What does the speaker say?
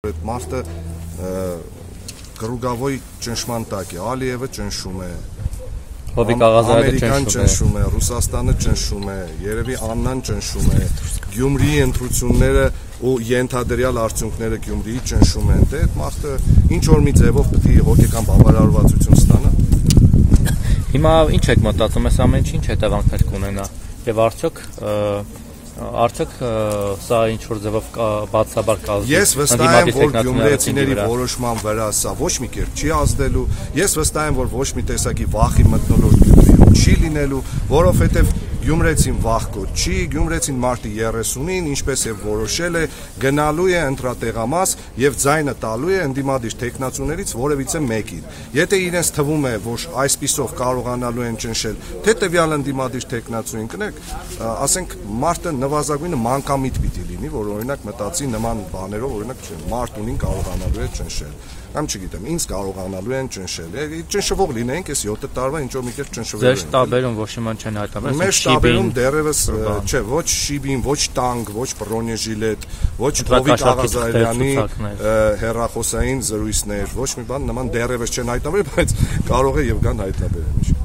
Այդ մարդը կռուգավոյ ճնշման տակ է, Ալիևը ճնշում է, Ամերիկան ճնշում է, Ռուսաստանը ճնշում է, երևի Աննան ճնշում է, Գյումրիի ընտրությունները ու ենթադրյալ արդյունքները Գյումրիի ճնշում են, դե այդ մարդը ինչ որ մի ձևով պետք է հոգեկան բավարարվածություն ստանա։ Հիմա ինչ եք մտածում, այս ամեն ինչ հետևանքներ կունենա եւ արդյոք սա ինչ որ ձևով բացաբար կազդի։ Ես վստահ եմ, որ գյումրեցիների որոշման վրա սա ոչ մի կերպ չի ազդելու, ես վստահ եմ, որ ոչ մի տեսակի վախի մթնոլորտ Գյումրիում չի լինելու, որովհետև Գյումրեցին վախկոտ չի, Գյումրեցին մարտի 30-ին, ինչպես եւ որոշել է, գնալու է ընտրատեղամաս եւ ձայնը տալու է ընդդիմադիր տեխնացուներից որևիցե մեկին։ Եթե իրենց թվում է, որ այսպիսով կարողանալու են ճնշել, թե տվյալ ընդդիմադիր տեխնացուին կնեք, ասենք մարտը նվազագույնը մանկամիտ պիտի լինի, որ օրինակ մտածի նման բաներով, օրինակ մարտունին կարողանալու է ճնշել։ Կամ չգիտեմ, ինձ կարողանալու են ճնշել։ Ճնշվող լինենք, այս 7 տարվա ինչ որ մի կերպ ճնշվելու են։ Ձեր շտաբերում ոչ մի չեն հայտնաբերել։ Մեր շտաբերում դեռևս չէ, ոչ շիբին, ոչ տանգ, ոչ բրոնեժիլետ, ոչ Հովիկ Աղազարյանի հեռախոսային զրույցներ, ոչ մի բան նման դեռևս չեն հայտնաբերել, բայց կարող է եւ կան հայտնաբերել։